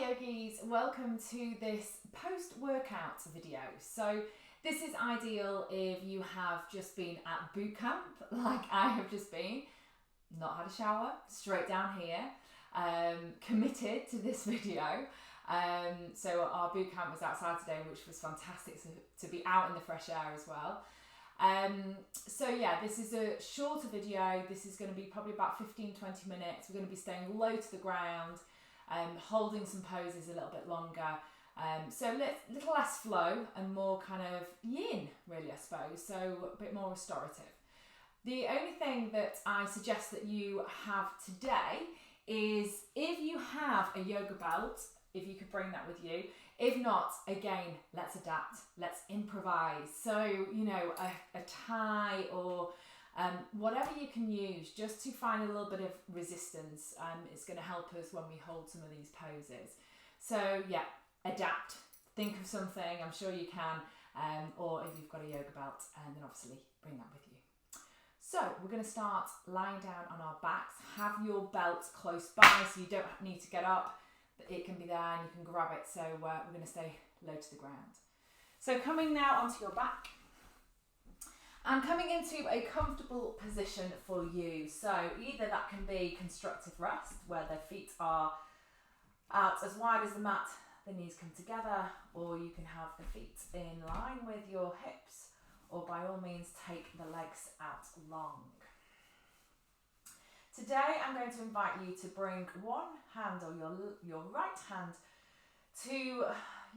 yogis, welcome to this post-workout video. So this is ideal if you have just been at boot camp like I have just been, not had a shower, straight down here, committed to this video. So our boot camp was outside today, which was fantastic to be out in the fresh air as well. So yeah, this is a shorter video. This is going to be probably about 15-20 minutes. We're going to be staying low to the ground, holding some poses a little bit longer. So little less flow and more kind of yin, really, I suppose. So a bit more restorative. The only thing that I suggest that you have today is if you have a yoga belt, if you could bring that with you. If not, again, let's adapt, let's improvise. So, you know, a tie or whatever you can use just to find a little bit of resistance. It's going to help us when we hold some of these poses. So yeah, adapt, think of something, I'm sure you can, or if you've got a yoga belt, then obviously bring that with you. So we're going to start lying down on our backs. Have your belt close by so you don't need to get up. It can be there and you can grab it. So we're going to stay low to the ground. So coming now onto your back and coming into a comfortable position for you. So either that can be constructive rest where the feet are out as wide as the mat, the knees come together, or you can have the feet in line with your hips, or by all means take the legs out long. Today I'm going to invite you to bring one hand or your right hand to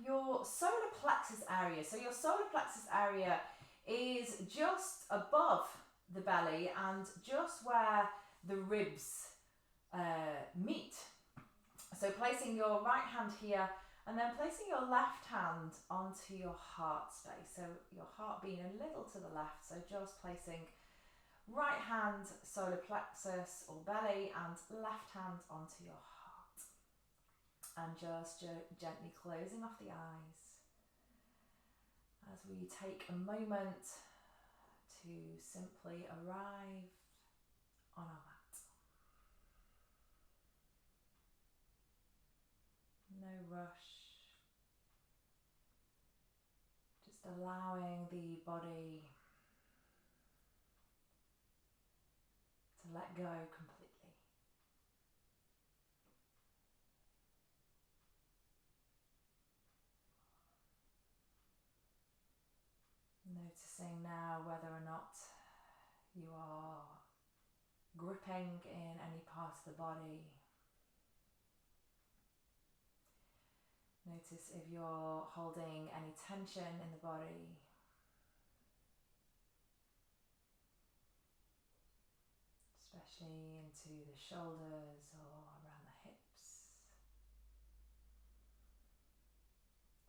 your solar plexus area. So your solar plexus area is just above the belly and just where the ribs meet. So placing your right hand here and then placing your left hand onto your heart space. So your heart being a little to the left. So just placing right hand solar plexus or belly and left hand onto your heart. And just gently closing off the eyes as we take a moment to simply arrive on our mat. No rush. Just allowing the body to let go completely. Noticing now whether or not you are gripping in any part of the body. Notice if you're holding any tension in the body. Especially into the shoulders or around the hips.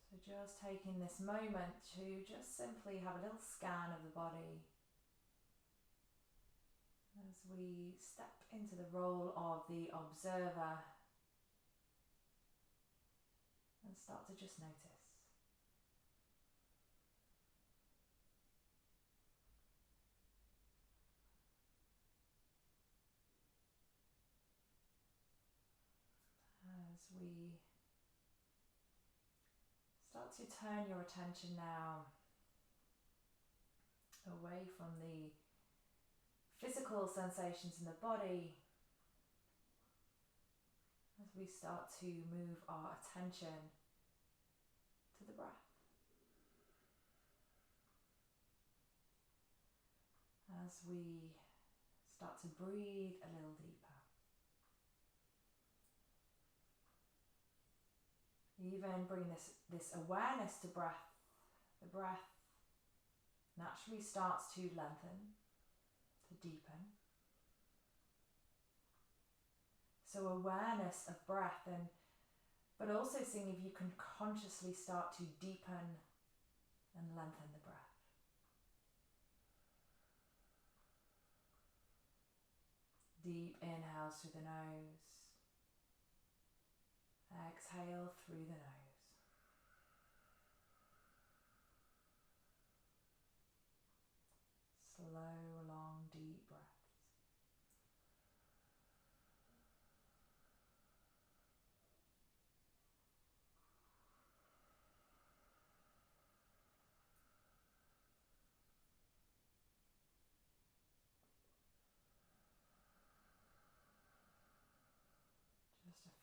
So just taking this moment to just simply have a little scan of the body as we step into the role of the observer and start to just notice. As we start to turn your attention now away from the physical sensations in the body, as we start to move our attention to the breath. As we start to breathe a little deeper. Even bring this awareness to breath. The breath naturally starts to lengthen, to deepen. So awareness of breath, but also seeing if you can consciously start to deepen and lengthen the breath. Deep inhales through the nose. Exhale through the nose. Slow, long, deep breaths.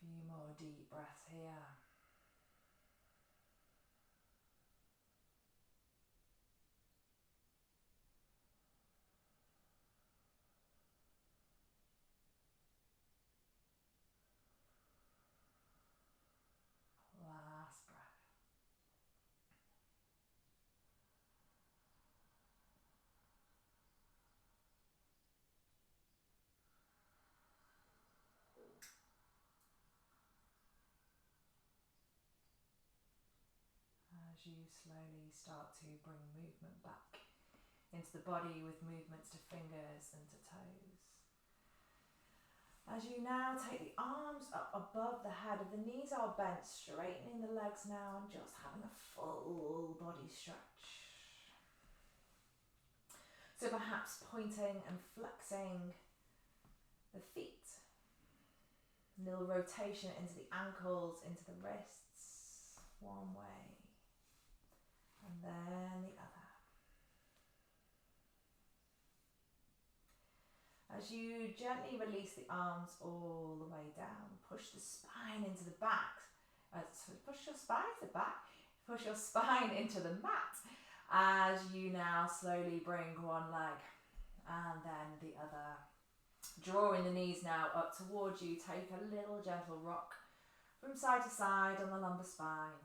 Few more deep breaths here. Last breath. As you slowly start to bring movement back into the body with movements to fingers and to toes. As you now take the arms up above the head, the knees are bent, straightening the legs now and just having a full body stretch. So perhaps pointing and flexing the feet. A little rotation into the ankles, into the wrists, one way, and then the other. As you gently release the arms all the way down, push the spine into the back. Push your spine to the back. Push your spine into the mat. As you now slowly bring one leg and then the other. Drawing the knees now up towards you. Take a little gentle rock from side to side on the lumbar spine.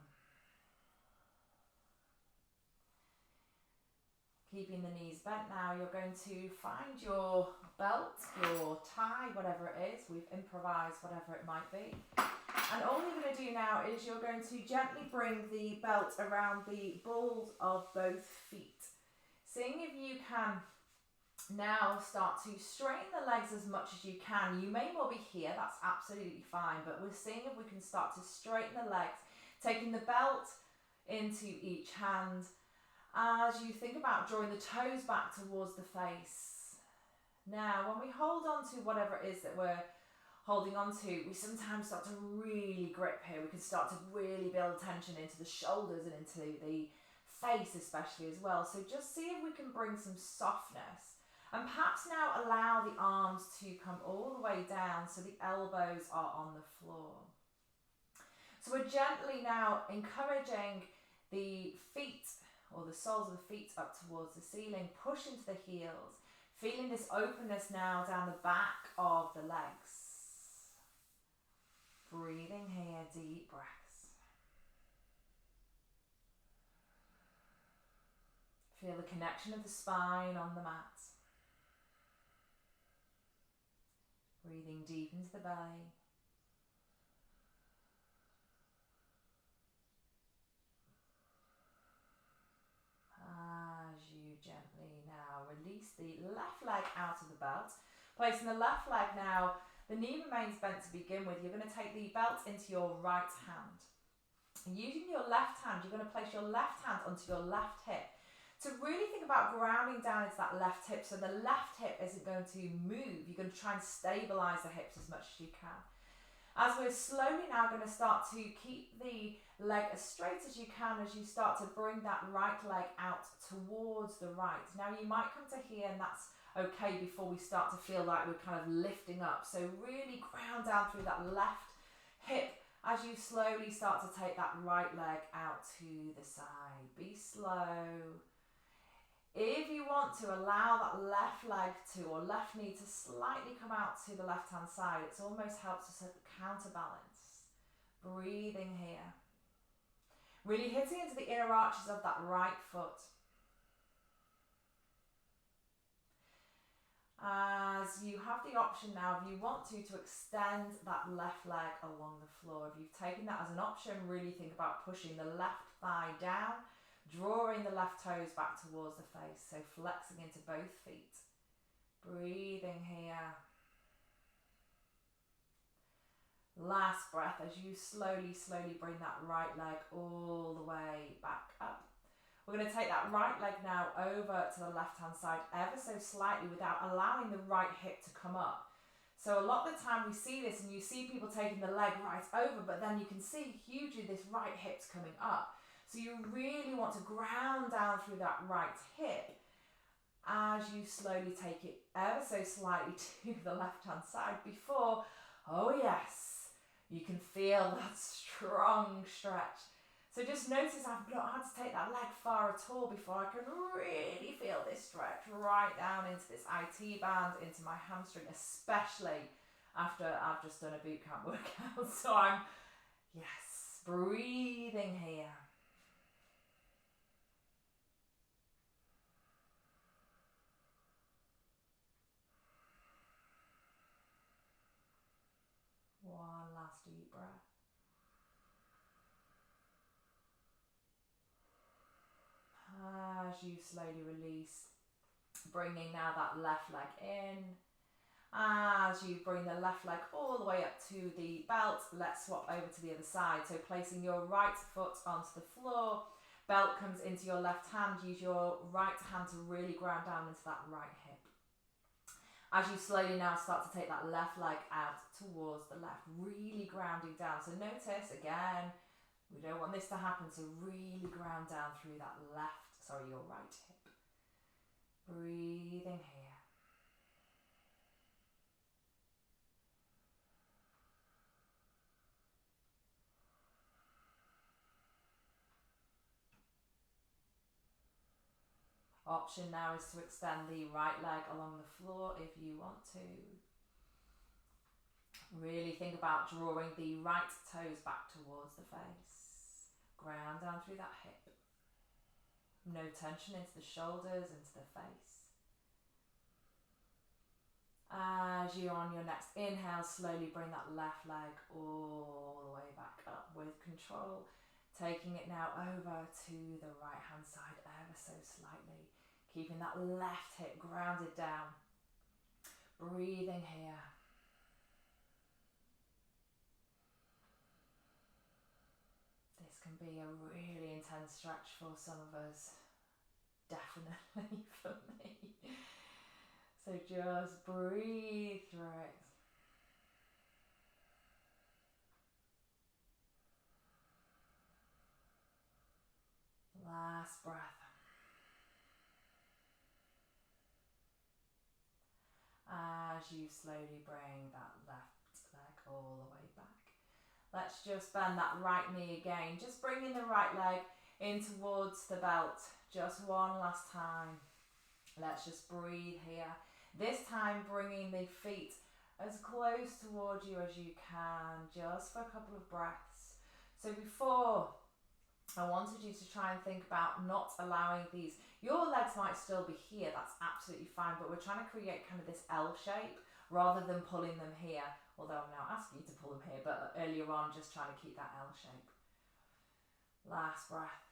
Keeping the knees bent now, you're going to find your belt, your tie, whatever it is. We've improvised whatever it might be. And all you're going to do now is you're going to gently bring the belt around the balls of both feet. Seeing if you can now start to straighten the legs as much as you can. You may well be here, that's absolutely fine, but we're seeing if we can start to straighten the legs, taking the belt into each hand. As you think about drawing the toes back towards the face. Now, when we hold on to whatever it is that we're holding on to, we sometimes start to really grip here. We can start to really build tension into the shoulders and into the face especially as well. So just see if we can bring some softness. And perhaps now allow the arms to come all the way down so the elbows are on the floor. So we're gently now encouraging the feet or the soles of the feet up towards the ceiling, push into the heels, feeling this openness now down the back of the legs. Breathing here, deep breaths. Feel the connection of the spine on the mat. Breathing deep into the belly. As you gently now release the left leg out of the belt, placing the left leg now, the knee remains bent to begin with. You're going to take the belt into your right hand. And using your left hand, you're going to place your left hand onto your left hip. To really think about grounding down into that left hip so the left hip isn't going to move. You're going to try and stabilise the hips as much as you can. As we're slowly now going to start to keep the leg as straight as you can as you start to bring that right leg out towards the right. Now you might come to here and that's okay before we start to feel like we're kind of lifting up. So really ground down through that left hip as you slowly start to take that right leg out to the side. Be slow. If you want to allow that left leg to, or left knee to slightly come out to the left hand side, it almost helps us counterbalance. Breathing here. Really hitting into the inner arches of that right foot. As you have the option now, if you want to extend that left leg along the floor. If you've taken that as an option, really think about pushing the left thigh down, drawing the left toes back towards the face, so flexing into both feet. Breathing here. Last breath as you slowly bring that right leg all the way back up. We're going to take that right leg now over to the left hand side ever so slightly without allowing the right hip to come up. So a lot of the time we see this and you see people taking the leg right over, but then you can see hugely this right hip's coming up. So you really want to ground down through that right hip as you slowly take it ever so slightly to the left hand side before, oh yes, You can feel that strong stretch. So just notice I've not had to take that leg far at all before I can really feel this stretch right down into this IT band, into my hamstring, especially after I've just done a boot camp workout. So I'm, yes, breathing here. One last deep breath. As you slowly release, bringing now that left leg in. As you bring the left leg all the way up to the belt, let's swap over to the other side. So placing your right foot onto the floor, belt comes into your left hand, use your right hand to really ground down into that right hip. As you slowly now start to take that left leg out towards the left, really grounding down. So notice again, we don't want this to happen, so really ground down through that your right hip. Breathing here. Option now is to extend the right leg along the floor if you want to. Really think about drawing the right toes back towards the face. Ground down through that hip. No tension into the shoulders, into the face. As you're on your next inhale, slowly bring that left leg all the way back up with control. Taking it now over to the right hand side ever so slightly. Keeping that left hip grounded down. Breathing here. This can be a really intense stretch for some of us. Definitely for me. So just breathe through it. Last breath. As you slowly bring that left leg all the way back. Let's just bend that right knee again. Just bringing the right leg in towards the belt. Just one last time. Let's just breathe here. This time bringing the feet as close towards you as you can, just for a couple of breaths. So before, I wanted you to try and think about not allowing these, your legs might still be here, that's absolutely fine, but we're trying to create kind of this L shape rather than pulling them here, although I'm now asking you to pull them here, but earlier on just trying to keep that L shape. Last breath.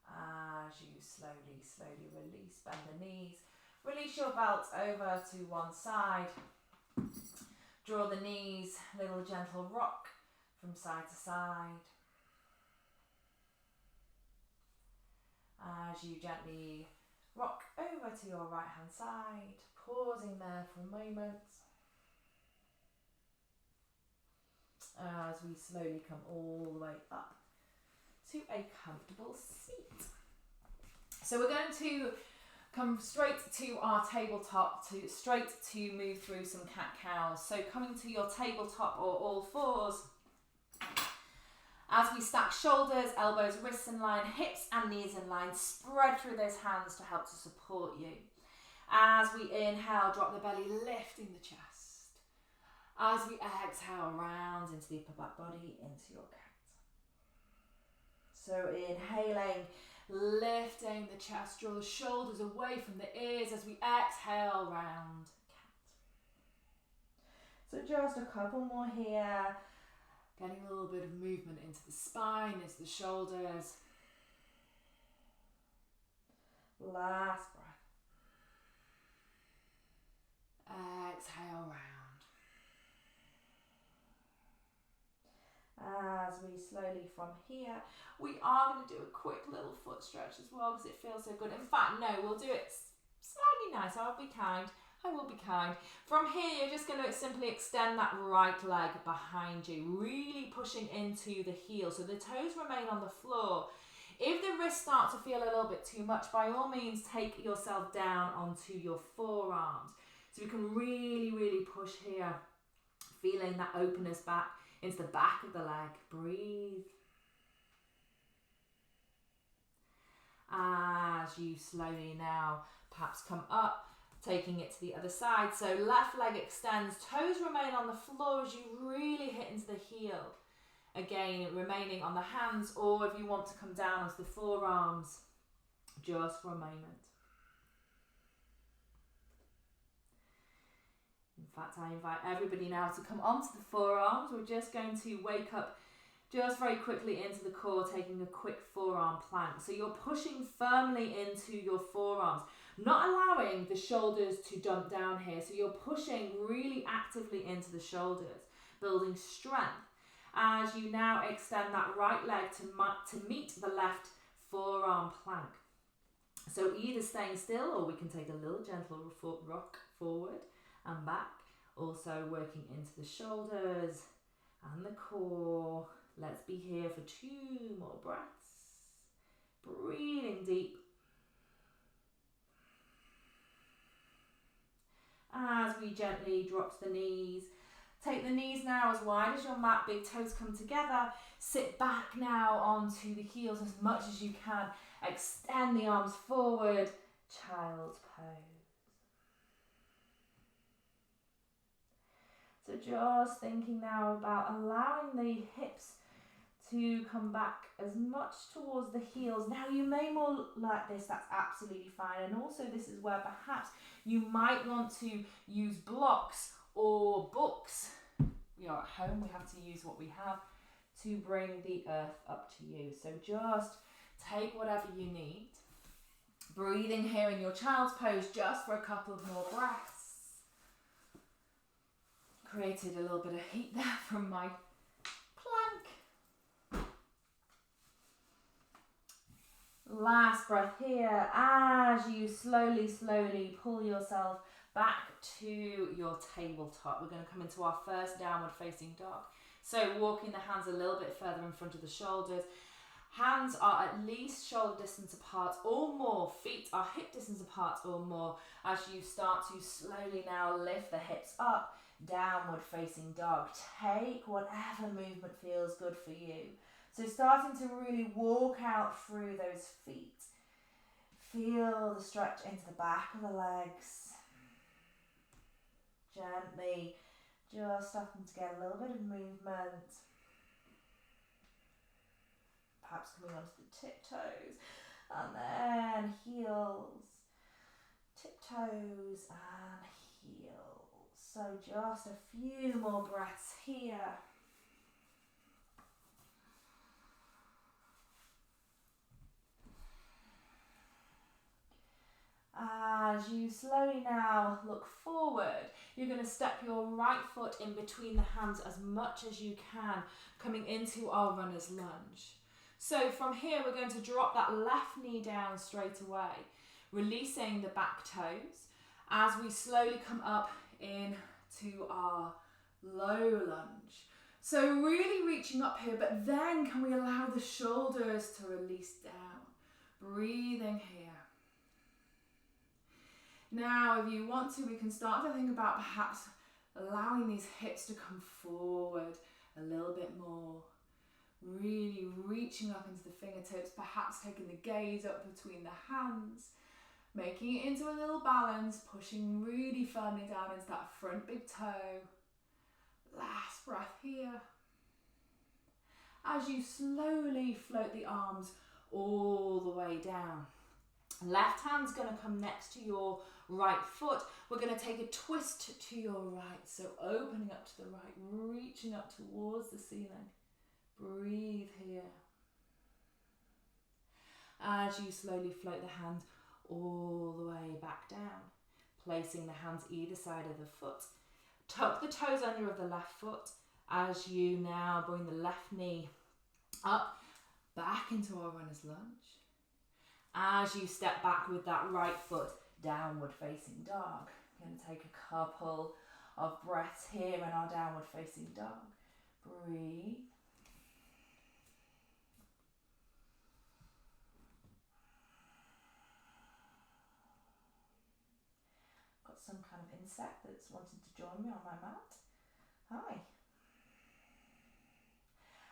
As you slowly release, bend the knees, release your belt over to one side, draw the knees, little gentle rock from side to side. As you gently rock over to your right hand side, pausing there for a moment. As we slowly come all the way up to a comfortable seat. So we're going to come straight to our tabletop, straight to move through some cat-cows. So coming to your tabletop or all fours, as we stack shoulders, elbows, wrists in line, hips and knees in line, spread through those hands to help to support you. As we inhale, drop the belly, lifting the chest. As we exhale, round into the upper back body, into your cat. So inhaling, lifting the chest, draw the shoulders away from the ears as we exhale, round cat. So just a couple more here. Getting a little bit of movement into the spine, into the shoulders. Last breath. Exhale, round. As we slowly from here, we are going to do a quick little foot stretch as well because it feels so good. In fact, no, we'll do it slightly nicer. I'll be kind. I will be kind. From here, you're just going to simply extend that right leg behind you, really pushing into the heel. So the toes remain on the floor. If the wrists start to feel a little bit too much, by all means, take yourself down onto your forearms. So we can really, really push here, feeling that openness back into the back of the leg. Breathe. As you slowly now perhaps come up, taking it to the other side. So left leg extends, toes remain on the floor as you really hit into the heel. Again, remaining on the hands, or if you want to come down onto the forearms, just for a moment. In fact, I invite everybody now to come onto the forearms. We're just going to wake up just very quickly into the core, taking a quick forearm plank. So you're pushing firmly into your forearms, not allowing the shoulders to dump down here. So you're pushing really actively into the shoulders, building strength as you now extend that right leg to meet the left forearm plank. So either staying still, or we can take a little gentle rock forward and back. Also working into the shoulders and the core. Let's be here for 2 more breaths. Breathing deep. As we gently drop the knees. Take the knees now as wide as your mat, big toes come together. Sit back now onto the heels as much as you can. Extend the arms forward, child's pose. So just thinking now about allowing the hips to come back as much towards the heels. Now you may more like this, that's absolutely fine. And also this is where perhaps you might want to use blocks or books. We are at home, we have to use what we have to bring the earth up to you. So just take whatever you need. Breathing here in your child's pose just for a couple of more breaths. Created a little bit of heat there from my plank. Last breath here as you slowly pull yourself back to your tabletop. We're going to come into our first downward facing dog. So walking the hands a little bit further in front of the shoulders. Hands are at least shoulder distance apart or more. Feet are hip distance apart or more as you start to slowly now lift the hips up. Downward facing dog. Take whatever movement feels good for you. So starting to really walk out through those feet. Feel the stretch into the back of the legs. Gently just starting to get a little bit of movement. Perhaps coming onto the tiptoes. And then heels. Tiptoes and heels. So just a few more breaths here. As you slowly now look forward, you're going to step your right foot in between the hands as much as you can, coming into our runner's lunge. So from here, we're going to drop that left knee down straight away, releasing the back toes as we slowly come up into our low lunge. So really reaching up here, but then can we allow the shoulders to release down? Breathing here. Now, if you want to, we can start to think about perhaps allowing these hips to come forward a little bit more. Really reaching up into the fingertips, perhaps taking the gaze up between the hands, making it into a little balance, pushing really firmly down into that front big toe. Last breath here. As you slowly float the arms all the way down. Left hand's going to come next to your right foot. We're going to take a twist to your right. So opening up to the right, reaching up towards the ceiling. Breathe here. As you slowly float the hand all the way back down. Placing the hands either side of the foot. Tuck the toes under of the left foot as you now bring the left knee up, back into our runner's lunge. As you step back with that right foot, downward facing dog. I'm going to take a couple of breaths here in our downward facing dog. Breathe. Got some kind of insect that's wanting to join me on my mat. Hi.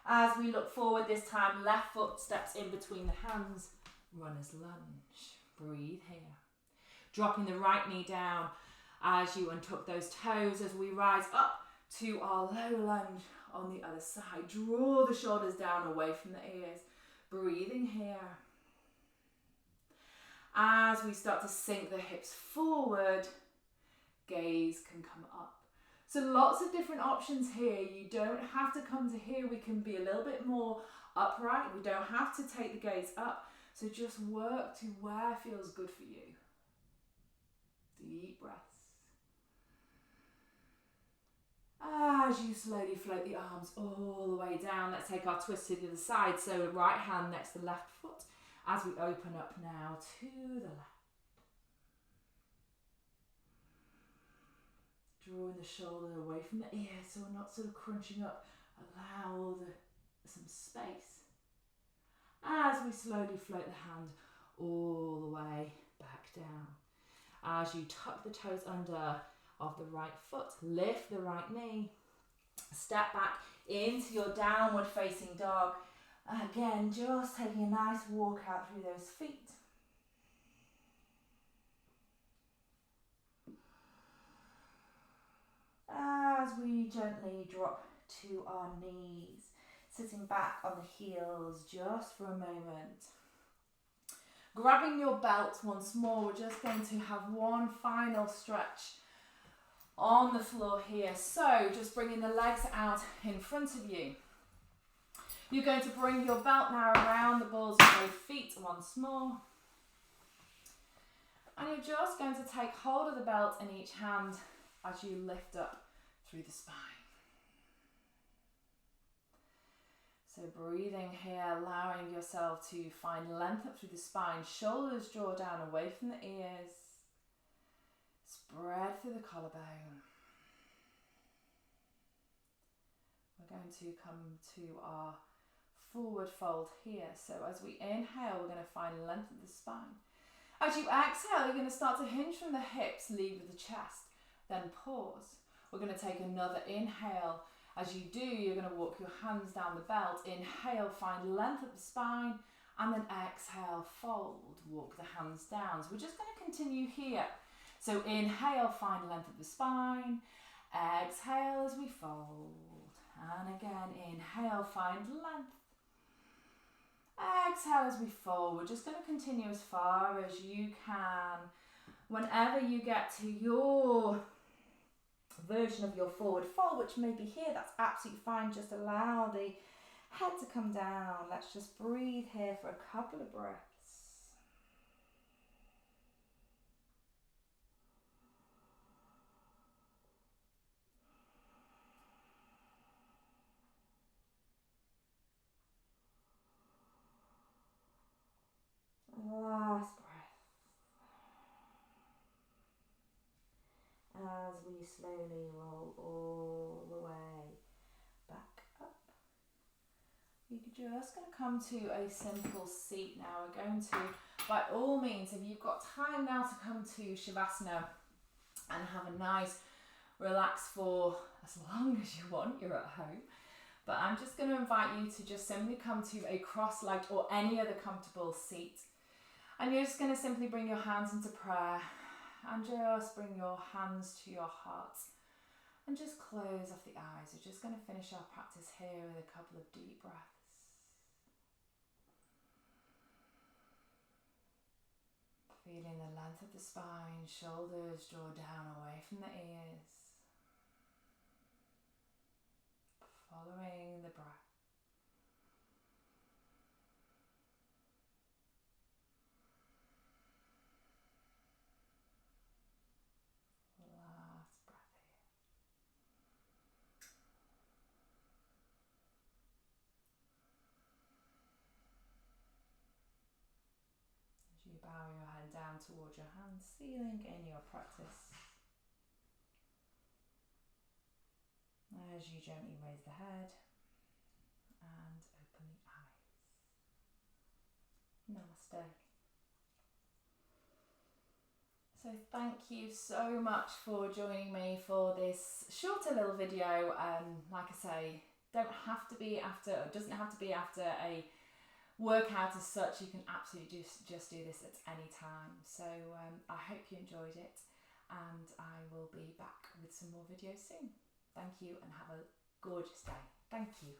As we look forward this time, left foot steps in between the hands, runner's lunge. Breathe here. Dropping the right knee down as you untuck those toes as we rise up to our low lunge on the other side. Draw the shoulders down away from the ears. Breathing here. As we start to sink the hips forward, gaze can come up. So lots of different options here. You don't have to come to here. We can be a little bit more upright. We don't have to take the gaze up. So just work to where feels good for you. Deep breaths. As you slowly float the arms all the way down, let's take our twist to the other side. So right hand next to left foot as we open up now to the left. Drawing the shoulder away from the ear so we're not sort of crunching up. Allow some space. As we slowly float the hand all the way back down. As you tuck the toes under of the right foot, lift the right knee, step back into your downward facing dog. Again, just taking a nice walk out through those feet. As we gently drop to our knees, sitting back on the heels just for a moment. Grabbing your belt once more, we're just going to have one final stretch on the floor here. So just bringing the legs out in front of you. You're going to bring your belt now around the balls of both feet once more. And you're just going to take hold of the belt in each hand as you lift up through the spine. So breathing here, allowing yourself to find length up through the spine. Shoulders draw down away from the ears. Spread through the collarbone. We're going to come to our forward fold here. So as we inhale, we're going to find length of the spine. As you exhale, you're going to start to hinge from the hips, lead with the chest. Then pause. We're going to take another inhale. As you do, you're going to walk your hands down the belt. Inhale, find length of the spine. And then exhale, fold. Walk the hands down. So we're just going to continue here. So inhale, find length of the spine. Exhale as we fold. And again, inhale, find length. Exhale as we fold. We're just going to continue as far as you can. Whenever you get to your version of your forward fold, which may be here, that's absolutely fine. Just allow the head to come down. Let's just breathe here for a couple of breaths. Last breath. As we slowly roll all the way back up. You're just going to come to a simple seat now. We're going to, by all means, if you've got time now to come to Shavasana and have a nice relax for as long as you want, you're at home. But I'm just going to invite you to just simply come to a cross-legged or any other comfortable seat. And you're just going to simply bring your hands into prayer and just bring your hands to your heart and just close off the eyes. We're just going to finish our practice here with a couple of deep breaths. Feeling the length of the spine, shoulders draw down away from the ears. Following the breath. Last breath here. As you bow your head down towards your hand ceiling in your practice. As you gently raise the head and open the eyes. Namaste. So thank you so much for joining me for this shorter little video. Like I say, it doesn't have to be after a workout as such. You can absolutely just do this at any time. So I hope you enjoyed it, and I will be back with some more videos soon. Thank you and have a gorgeous day. Thank you.